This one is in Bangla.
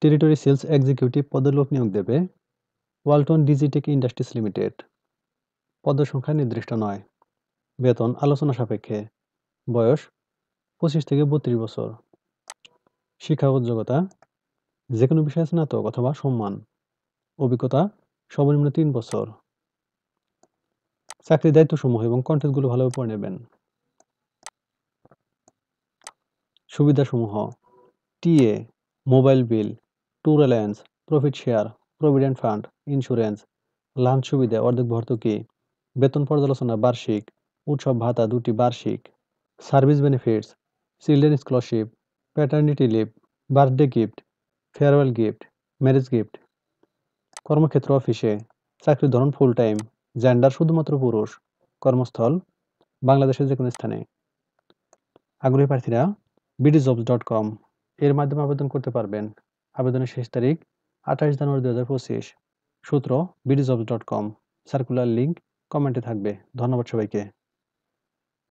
টেরিটরি সেলস এক্সিকিউটিভ পদে লোক নিয়োগ দেবে ওয়ালটন ডিজিটেক ইন্ডাস্ট্রিজ লিমিটেড। পদসংখ্যা নির্দিষ্ট নয়। বেতন আলোচনা সাপেক্ষে। বয়স 25 থেকে 32 বছর। শিক্ষাগত যোগ্যতা যে কোনো বিষয়ে স্নাতক অথবা সম্মান। অভিজ্ঞতা সর্বনিম্ন 3 বছর। চাকরির দায়িত্বসমূহ এবং কন্টেন্টগুলো ভালোভাবে পড়ে নেবেন। সুবিধাসমূহ TA, mobile bill, tour allowance, profit share, provident fund, insurance, lunch সুবিধা অর্ধেক ভর্তুকি, বেতন পর্যালোচনা বার্ষিক, উৎসব ভাতা 2টি বার্ষিক, service benefits, children scholarship, paternity leave, birthday gift, farewell gift, marriage gift. কর্মক্ষেত্র অফিসে। চাকরির ধরন ফুল টাইম। জেন্ডার শুধুমাত্র পুরুষ। কর্মস্থল বাংলাদেশের যে কোনো স্থানে। আগ্রহী প্রার্থীরা bdjobs.com এর মাধ্যমে আবেদন করতে পারবেন। আবেদনের শেষ তারিখ 28 জানুয়ারি 2025। সূত্র bdjobs.com। সার্কুলার লিংক কমেন্টে থাকবে। ধন্যবাদ সবাইকে।